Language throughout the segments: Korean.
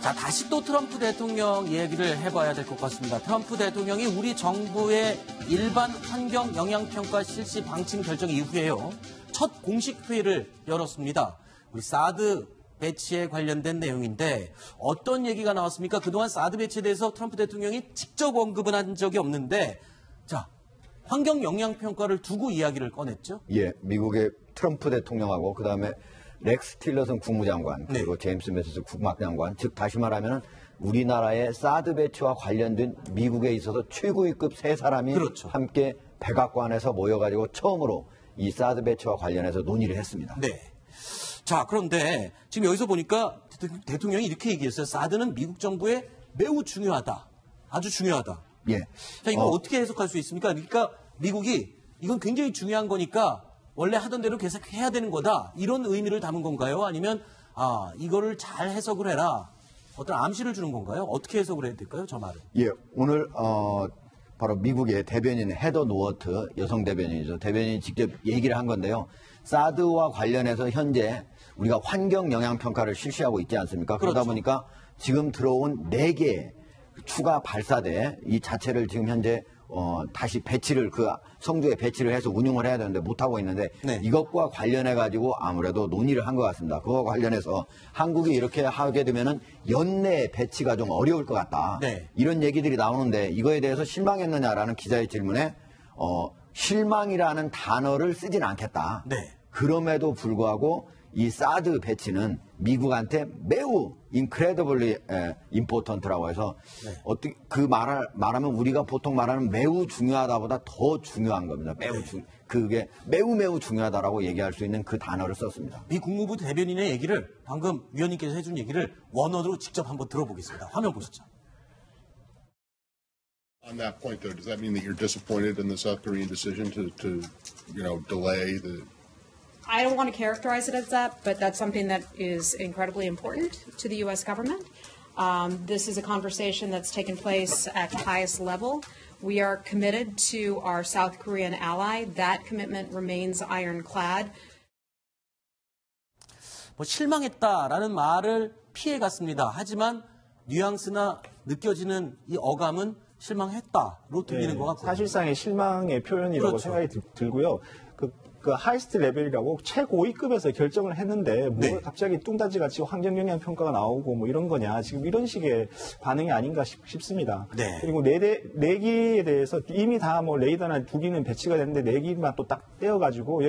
자, 다시 또 트럼프 대통령 얘기를 해봐야 될 것 같습니다. 트럼프 대통령이 우리 정부의 일반 환경 영향평가 실시 방침 결정 이후에요. 첫 공식 회의를 열었습니다. 우리 사드 배치에 관련된 내용인데 어떤 얘기가 나왔습니까? 그동안 사드 배치에 대해서 트럼프 대통령이 직접 언급은 한 적이 없는데 자, 환경 영향평가를 두고 이야기를 꺼냈죠? 예, 미국의 트럼프 대통령하고 그다음에 렉스 틸러슨 국무장관 그리고 제임스 매티스 국방장관, 즉 다시 말하면 우리나라의 사드 배치와 관련된 미국에 있어서 최고위급 세 사람이 그렇죠. 함께 백악관에서 모여가지고 처음으로 이 사드 배치와 관련해서 논의를 했습니다. 네. 자, 그런데 지금 여기서 보니까 대통령이 이렇게 얘기했어요. 사드는 미국 정부에 매우 중요하다. 아주 중요하다. 예. 자, 이거 어떻게 해석할 수 있습니까? 그러니까 미국이 이건 굉장히 중요한 거니까 원래 하던 대로 계속 해야 되는 거다. 이런 의미를 담은 건가요? 아니면 이거를 잘 해석을 해라. 어떤 암시를 주는 건가요? 어떻게 해석을 해야 될까요? 저 말은. 예, 오늘 바로 미국의 대변인 헤더 노어트 여성 대변인이죠. 대변인이 직접 얘기를 한 건데요. 사드와 관련해서 현재 우리가 환경 영향 평가를 실시하고 있지 않습니까? 그러다 그렇죠. 보니까 지금 들어온 4개 추가 발사대 이 자체를 지금 현재 다시 배치를 그 성주에 배치를 해서 운용을 해야 되는데 못하고 있는데 네. 이것과 관련해 가지고 아무래도 논의를 한 것 같습니다. 그와 관련해서 한국이 이렇게 하게 되면은 연내 배치가 좀 어려울 것 같다. 네. 이런 얘기들이 나오는데 이거에 대해서 실망했느냐라는 기자의 질문에 실망이라는 단어를 쓰진 않겠다. 네. 그럼에도 불구하고 이 사드 배치는 미국한테 매우 incredibly important라고 해서 어떻게 그 말하면 우리가 보통 말하는 매우 중요하다보다 더 중요한 겁니다. 그게 매우 중요하다라고 얘기할 수 있는 그 단어를 썼습니다. 미 국무부 대변인의 얘기를 방금 위원님께서 해준 얘기를 원어로 직접 한번 들어보겠습니다. 화면 보시죠. On that point, though, does that mean that you're disappointed in the South Korean decision to delay the? I don't want to characterize it as that, but that's something that is incredibly important to the U.S. government. This is a conversation that's taken place at the highest level. We are committed to our South Korean ally. That commitment remains ironclad. 실망했다라는 말을 피해갔습니다. 하지만 뉘앙스나 느껴지는 이 어감은 실망했다로 들리는 것 같고요. 사실상의 실망의 표현이라고 그렇죠. 생각이 들고요. 그 하이스트 레벨이라고 최고위급에서 결정을 했는데 뭐 갑자기 뚱딴지같이 환경영향 평가가 나오고 뭐 이런 거냐 지금 이런 식의 반응이 아닌가 싶습니다. 네. 그리고 네 기에 대해서 이미 다 뭐 레이더나 2기는 배치가 됐는데 4기만 또 딱 떼어가지고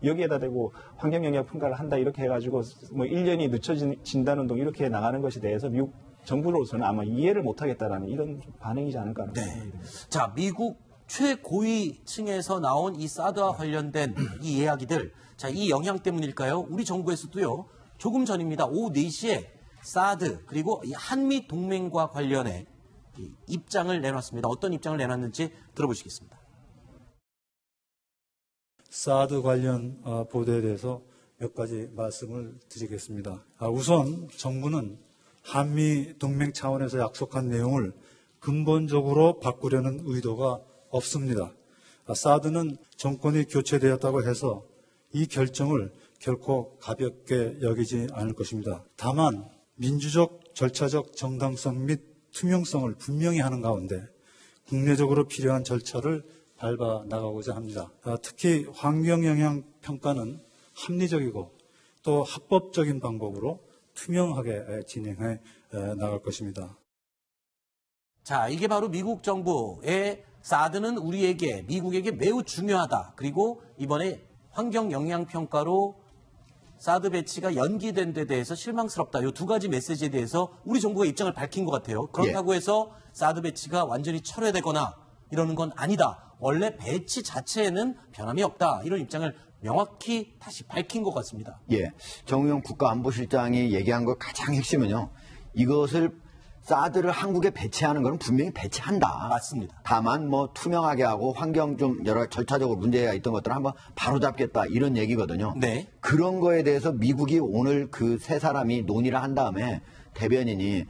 여기에다 대고 환경영향 평가를 한다 이렇게 해가지고 뭐 1년이 늦춰진다는 동 이렇게 나가는 것에 대해서 미국 정부로서는 아마 이해를 못하겠다라는 이런 반응이지 않을까 하는 생각이 듭니다. 자, 미국 최고위층에서 나온 이 사드와 관련된 이 이야기들, 자, 이 영향 때문일까요? 우리 정부에서도요, 조금 전입니다. 오후 4시에 사드 그리고 이 한미 동맹과 관련해 입장을 내놨습니다. 어떤 입장을 내놨는지 들어보시겠습니다. 사드 관련 보도에 대해서 몇 가지 말씀을 드리겠습니다. 우선 정부는 한미 동맹 차원에서 약속한 내용을 근본적으로 바꾸려는 의도가 없습니다. 사드는 정권이 교체되었다고 해서 이 결정을 결코 가볍게 여기지 않을 것입니다. 다만 민주적, 절차적 정당성 및 투명성을 분명히 하는 가운데 국내적으로 필요한 절차를 밟아 나가고자 합니다. 특히 환경영향 평가는 합리적이고 또 합법적인 방법으로 투명하게 진행해 나갈 것입니다. 자, 이게 바로 미국 정부의 사드는 우리에게, 미국에게 매우 중요하다. 그리고 이번에 환경영향평가로 사드 배치가 연기된 데 대해서 실망스럽다. 이 두 가지 메시지에 대해서 우리 정부가 입장을 밝힌 것 같아요. 그렇다고 해서 사드 배치가 완전히 철회되거나 이러는 건 아니다. 원래 배치 자체에는 변함이 없다. 이런 입장을 명확히 다시 밝힌 것 같습니다. 예, 정우영 국가안보실장이 얘기한 것 가장 핵심은요. 이것을 사드를 한국에 배치하는 건 분명히 배치한다. 맞습니다. 다만 뭐 투명하게 하고 환경 좀 여러 절차적으로 문제가 있던 것들을 한번 바로잡겠다 이런 얘기거든요. 네. 그런 거에 대해서 미국이 오늘 그 세 사람이 논의를 한 다음에 대변인이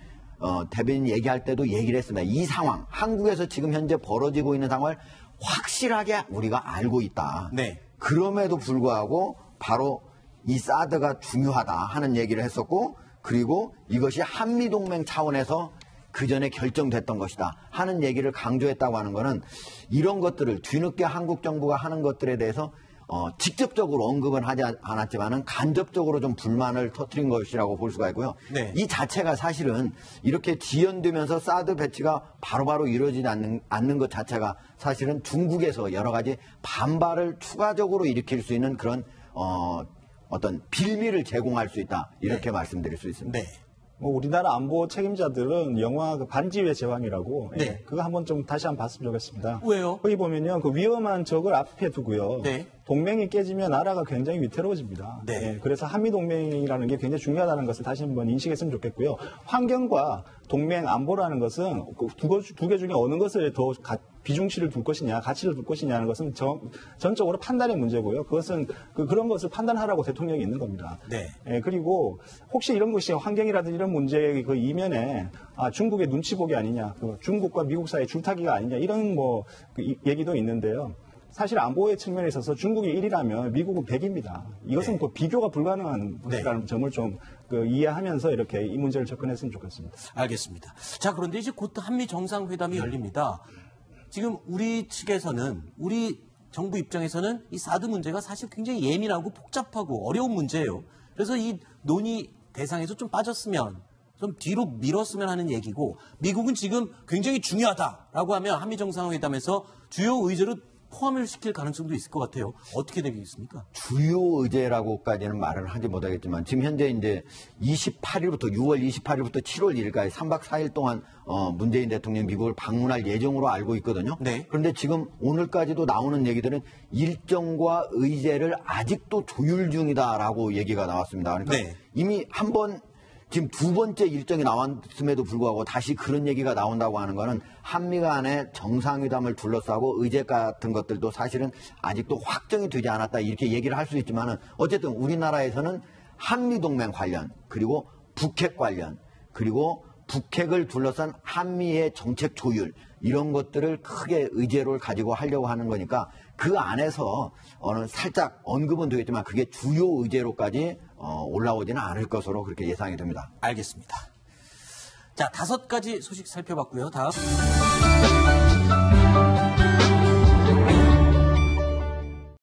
얘기할 때도 얘기를 했습니다. 이 상황, 한국에서 지금 현재 벌어지고 있는 상황을 확실하게 우리가 알고 있다. 네. 그럼에도 불구하고 바로 이 사드가 중요하다 하는 얘기를 했었고 그리고 이것이 한미동맹 차원에서 그 전에 결정됐던 것이다 하는 얘기를 강조했다고 하는 것은 이런 것들을 뒤늦게 한국 정부가 하는 것들에 대해서 직접적으로 언급은 하지 않았지만은 간접적으로 좀 불만을 터뜨린 것이라고 볼 수가 있고요. 네. 이 자체가 사실은 이렇게 지연되면서 사드 배치가 바로바로 이루어지지 않는 것 자체가 사실은 중국에서 여러 가지 반발을 추가적으로 일으킬 수 있는 그런 어떤 빌미를 제공할 수 있다 이렇게 말씀드릴 수 있습니다. 네. 뭐 우리나라 안보 책임자들은 영화 그 반지의 제왕이라고 네. 예, 그거 한번 좀 다시 한번 봤으면 좋겠습니다. 왜요? 거기 보면요, 그 위험한 적을 앞에 두고요. 네. 동맹이 깨지면 나라가 굉장히 위태로워집니다. 네. 예, 그래서 한미 동맹이라는 게 굉장히 중요하다는 것을 다시 한번 인식했으면 좋겠고요. 환경과 동맹 안보라는 것은 두 개 중에 어느 것을 더 비중시를 둘 것이냐, 가치를 둘 것이냐는 것은 전적으로 판단의 문제고요. 그것은 그런 것을 판단하라고 대통령이 있는 겁니다. 네. 예, 그리고 혹시 이런 것이 환경이라든지 이런 문제의 그 이면에 중국의 눈치 보기 아니냐, 중국과 미국 사이의 줄타기가 아니냐 이런 얘기도 있는데요. 사실 안보의 측면에 있어서 중국이 1위라면 미국은 100입니다. 이것은 네. 비교가 불가능한 것이라는 네. 점을 좀 이해하면서 이렇게 이 문제를 접근했으면 좋겠습니다. 알겠습니다. 자, 그런데 이제 곧 한미 정상회담이 열립니다. 지금 우리 측에서는, 우리 정부 입장에서는 이 사드 문제가 사실 굉장히 예민하고 복잡하고 어려운 문제예요. 그래서 이 논의 대상에서 좀 빠졌으면, 좀 뒤로 밀었으면 하는 얘기고, 미국은 지금 굉장히 중요하다라고 하면 한미 정상회담에서 주요 의제로 포함을 시킬 가능성도 있을 것 같아요. 어떻게 되겠습니까? 주요 의제라고까지는 말을 하지 못하겠지만 지금 현재 이제 28일부터 6월 28일부터 7월 1일까지 3박 4일 동안 문재인 대통령이 미국을 방문할 예정으로 알고 있거든요. 네. 그런데 지금 오늘까지도 나오는 얘기들은 일정과 의제를 아직도 조율 중이다라고 얘기가 나왔습니다. 그러니까 네. 이미 한번 지금 두 번째 일정이 나왔음에도 불구하고 다시 그런 얘기가 나온다고 하는 거는 한미 간의 정상회담을 둘러싸고 의제 같은 것들도 사실은 아직도 확정이 되지 않았다 이렇게 얘기를 할 수 있지만은 어쨌든 우리나라에서는 한미 동맹 관련 그리고 북핵 관련 그리고 북핵을 둘러싼 한미의 정책 조율 이런 것들을 크게 의제로 가지고 하려고 하는 거니까 그 안에서 살짝 언급은 되겠지만 그게 주요 의제로까지 올라오지는 않을 것으로 그렇게 예상이 됩니다. 알겠습니다. 자, 5가지 소식 살펴봤고요. 다음.